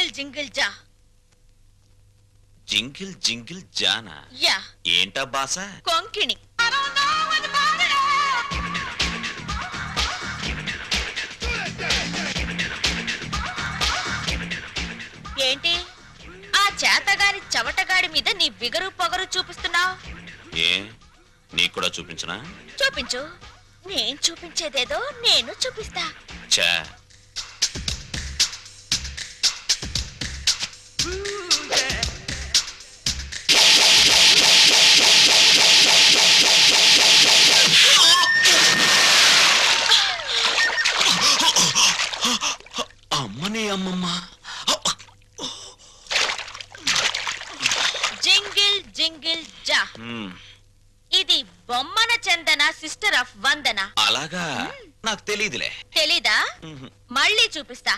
Jingle jingle జా. Jingle jingle జానా? Yeah. ఏంటా భాష? కొంకిణి. ఏంటి ఆ చేతగాని చవటగాడి మీద నీ బిగరు పొగరు చూపిస్తున్నావు? ఏ నీకు కూడా చూపించనా? చూపించు. నేను చూపించేదేదో నేను చూపిస్తా. చా అమ్మనే అమ్మమ్మ. జింగిల్ జింగిల్ జా. ఇది బొమ్మన చందన సిస్టర్ ఆఫ్ వందన. అలాగా? నాకు తెలీదులే. తెలీదా? మళ్ళీ చూపిస్తా.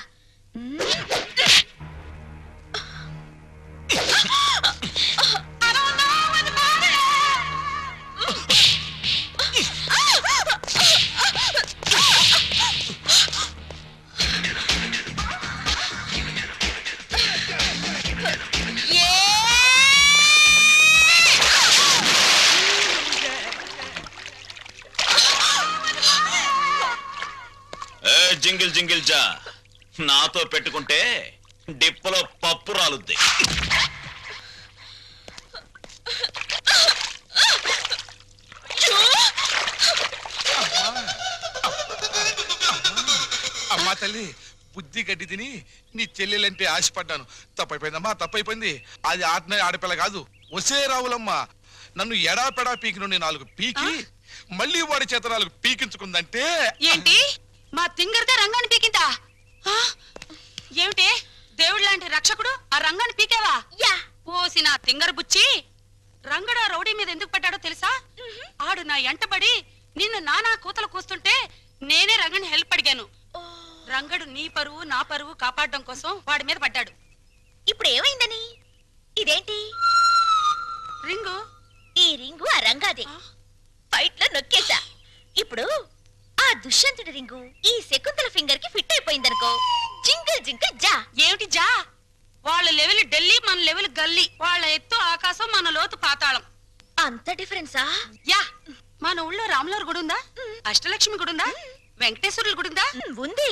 జింగిల్ జింగిల్ జా, నాతో పెట్టుకుంటే డిప్పలో పప్పు రాలుద్ది. అమ్మా తల్లి, బుద్ధి గడ్డి తిని నీ చెల్లెలంటే ఆశపడ్డాను. తప్పైపోయిందమ్మా, తప్పైపోయింది. అది ఆడపిల్ల కాదు, ఒసే రావులమ్మ. నన్ను ఎడాపెడా పీకి నుండి 4 పీకి మళ్ళీ వాడి చేత 4 పీకించుకుందంటే. ఏంటి మా తింగరదే రంగాన్ని పీకిందా? ఏమిటి దేవుడు లాంటి రక్షకుడు ఆ రంగాన్ని పీకేవా? పోసి నా తింగర బుచ్చి. రంగడు ఆ రౌడీ మీద ఎందుకు పడ్డాడో తెలుసా? ఆడు నా ఎంటబడి నిన్ను నానా కూతలు కూస్తుంటే నేనే రంగని హెల్ప్ అడిగాను. రంగడు నీ పరువు నా పరువు కాపాడడం కోసం వాడి మీద పడ్డాడు. ఇప్పుడు ఏమైందని? ఇదేంటి రింగు? ఈ రింగు ఆ రంగాదే. ఫైట్ లో నొక్కేశా. ఇప్పుడు ఆ దుష్యంతుడి రింగు ఈ శకుంతల ఫింగర్ కి ఫిట్ అయిపోయిందనుకో. జింగిల్ జింగిల్ జా. ఏమిటి జా? వాళ్ళ లెవెల్ ఢిల్లీ, మన లెవెల్ గల్లీ. వాళ్ళ ఎత్తు ఆకాశం, మన లోతు పాతాళం. అంత డిఫరెన్సా? యా. మన ఊళ్ళో రాములవారి గుడి ఉందా? అష్టలక్ష్మి గుడి ఉందా? వెంకటేశ్వరుల గుడి ఉందా? ఉంది.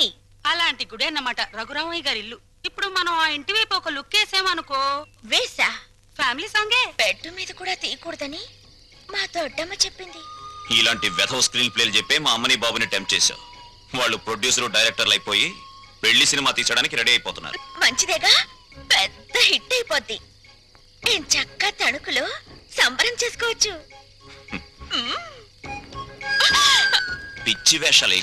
అలాంటి గుడి అన్నమాట రఘురామయ్య గారి ఇల్లు. ఇప్పుడు మనం ఆ ఇంటి వైపు ఒక లుక్ వేసామనుకో. వేసా. ఫ్యామిలీ సాంగే. బెడ్ మీద కూడా తీయకూడదని మా దొడ్డమ్మ చెప్పింది. ఇలాంటి వెధవ స్క్రీన్ ప్లేలు చెప్పే మా అమ్మని బాబుని టెంప్ట్ చేశావు. వాళ్ళు ప్రొడ్యూసర్ డైరెక్టర్లు అయిపోయి పెళ్లి సినిమా తీసడానికి రెడీ అయిపోతున్నారు. మంచిదేగా, పెద్ద హిట్ అయిపోద్ది. నేను చక్కగా తణుకులో సంబరం చేసుకోవచ్చు. పిచ్చి వేషాలు